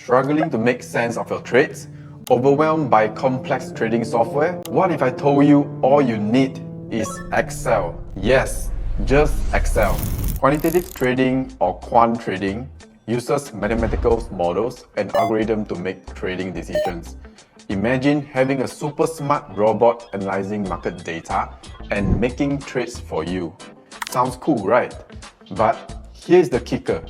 Struggling to make sense of your trades? Overwhelmed by complex trading software? What if I told you all you need is Excel? Yes, just Excel. Quantitative trading or quant trading uses mathematical models and algorithms to make trading decisions. Imagine having a super smart robot analyzing market data and making trades for you. Sounds cool, right? But here's the kicker.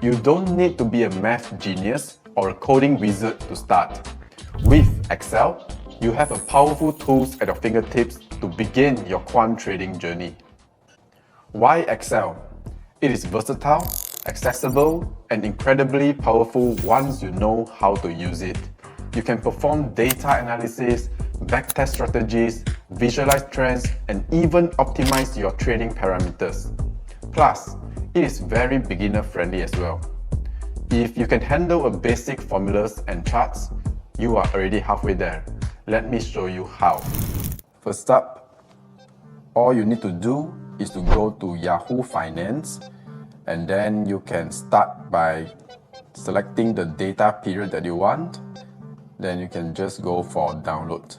You don't need to be a math genius or a coding wizard to start. With Excel, you have a powerful tools at your fingertips to begin your quant trading journey. Why Excel? It is versatile, accessible, and incredibly powerful once you know how to use it. You can perform data analysis, backtest strategies, visualize trends, and even optimize your trading parameters. Plus, it is very beginner-friendly as well. If you can handle a basic formulas and charts, you are already halfway there. Let me show you how. First up, all you need to do is to go to Yahoo Finance, and then you can start by selecting the data period that you want. Then you can just go for download.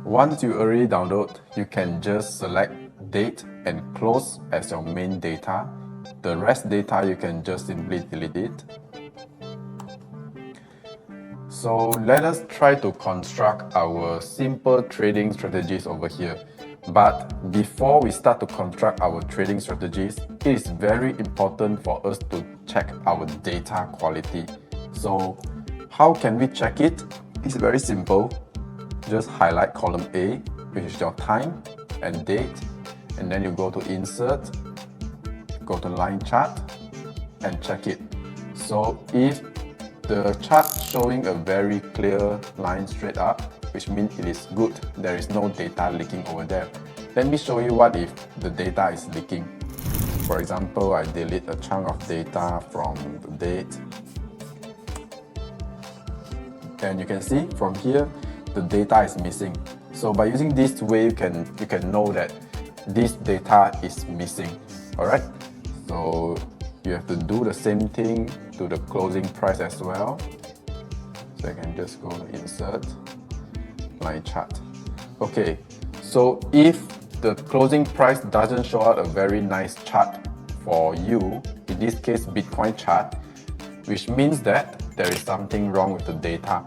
Once you already download, you can just select date and close as your main data. The rest data you can just simply delete it. So let us try to construct our simple trading strategies over here. But before we start to construct our trading strategies, it is very important for us to check our data quality. So how can we check it? It's very simple. Just highlight column A, which is your time and date, and then you go to insert, go to line chart and check it. So if the chart showing a very clear line straight up, which means it is good, there is no data leaking over there. Let me show you what if the data is leaking. For example, I delete a chunk of data from the date. And you can see from here, the data is missing. So by using this way, you can know that this data is missing. Alright, so you have to do the same thing to the closing price as well. So I can just go to insert, line chart. Okay, so if the closing price doesn't show out a very nice chart for you, in this case Bitcoin chart, which means that there is something wrong with the data.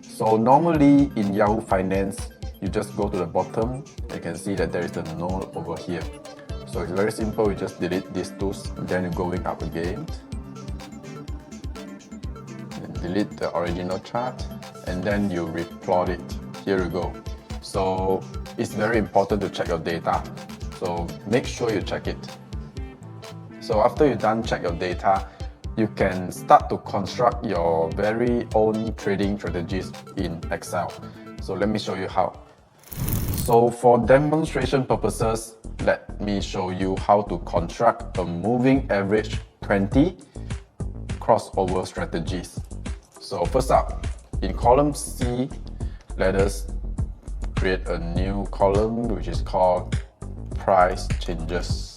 So normally in Yahoo Finance, you just go to the bottom, you can see that there is a null over here. So it's very simple, you just delete these two, then you're going up again. And delete the original chart, and then you replot it. Here you go. So it's very important to check your data. So make sure you check it. So after you're done check your data, you can start to construct your very own trading strategies in Excel. So let me show you how. So for demonstration purposes, let me show you how to construct a moving average 20 crossover strategies. So first up, in column C, let us create a new column which is called price changes.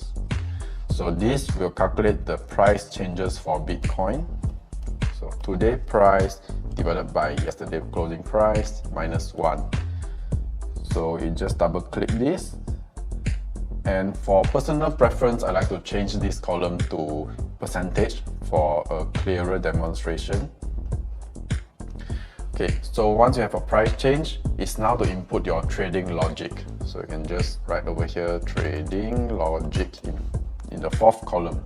So this will calculate the price changes for Bitcoin. So today price divided by yesterday closing price minus 1. So you just double click this. And for personal preference, I like to change this column to percentage for a clearer demonstration. Okay, so once you have a price change, it's now to input your trading logic. So you can just write over here, trading logic in the fourth column.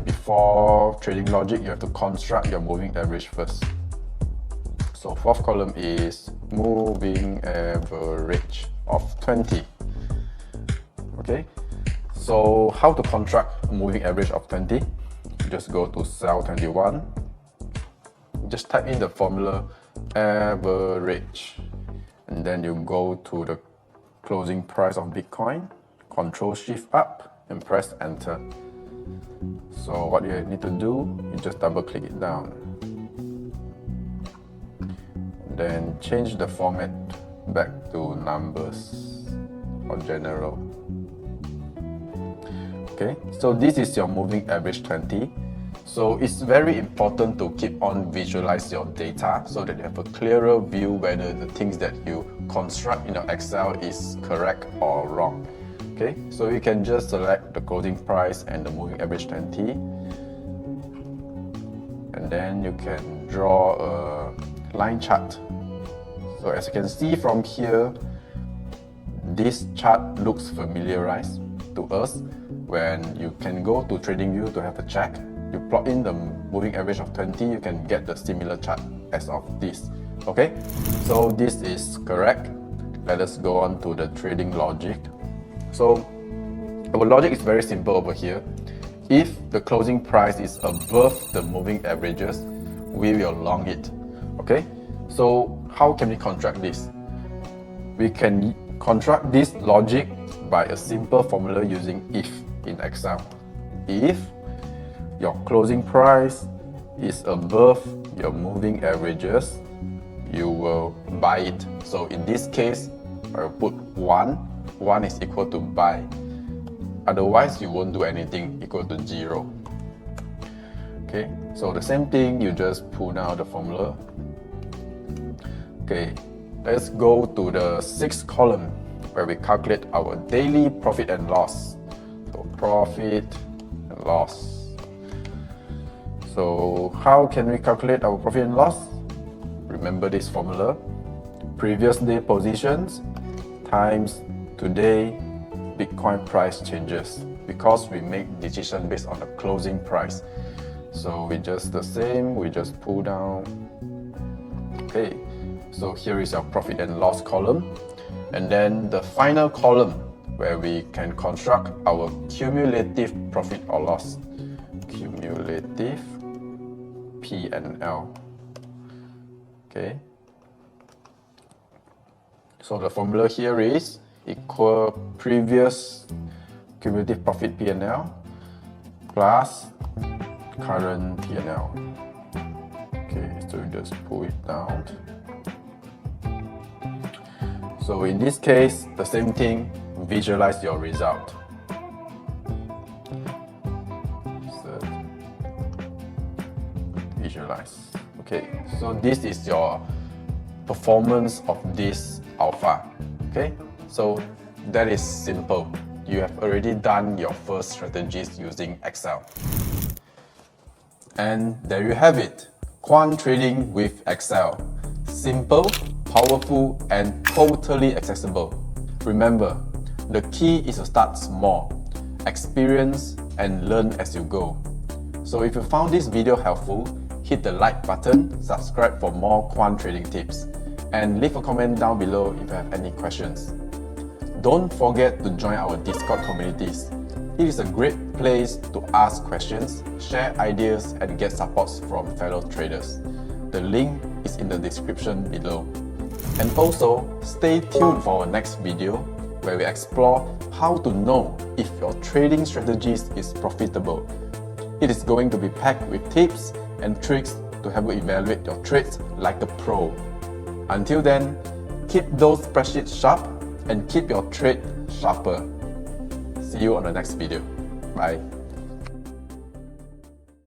Before trading logic, you have to construct your moving average first. So fourth column is moving average of 20. Okay, so how to construct a moving average of 20? Just go to cell 21. Just type in the formula average, and then you go to the closing price of Bitcoin, Control Shift up and press enter. So what you need to do, you just double click it down. Then change the format back to numbers or general. Okay, so this is your moving average 20. So it's very important to keep on visualize your data so that you have a clearer view whether the things that you construct in your Excel is correct or wrong. Okay, so you can just select the closing price and the moving average 20, and then you can draw a line chart. So as you can see from here, this chart looks familiarized to us. When you can go to TradingView to have a check, you plot in the moving average of 20, you can get the similar chart as of this. Okay, so this is correct. Let us go on to the trading logic. So our logic is very simple over here. If the closing price is above the moving averages, we will long it. Okay, so how can we contract this? We can contract this logic by a simple formula using if in Excel. If your closing price is above your moving averages, you will buy it. So in this case, I will put 1. 1 is equal to buy. Otherwise, you won't do anything equal to 0. Okay, so the same thing, you just pull down the formula. Okay, let's go to the 6th column where we calculate our daily profit and loss. So profit and loss. So how can we calculate our profit and loss? Remember this formula. Previous day positions times today Bitcoin price changes, because we make decision based on the closing price. So we just the same, we just pull down. Okay, so here is our profit and loss column. And then the final column where we can construct our cumulative profit or loss. Cumulative P&L. Okay. So the formula here is equal previous cumulative profit P&L plus current P&L. Okay, so you just pull it down. So in this case, the same thing, visualize your result. So visualize. Okay, so this is your performance of this alpha. Okay, so that is simple. You have already done your first strategies using Excel. And there you have it, quant trading with Excel. Simple, powerful, and totally accessible. Remember, the key is to start small, experience, and learn as you go. So if you found this video helpful, hit the like button, subscribe for more quant trading tips, and leave a comment down below if you have any questions. Don't forget to join our Discord communities. It is a great place to ask questions, share ideas, and get supports from fellow traders. The link is in the description below. And also, stay tuned for our next video where we explore how to know if your trading strategies is profitable. It is going to be packed with tips and tricks to help you evaluate your trades like a pro. Until then, keep those spreadsheets sharp and keep your trade sharper. See you on the next video. Bye.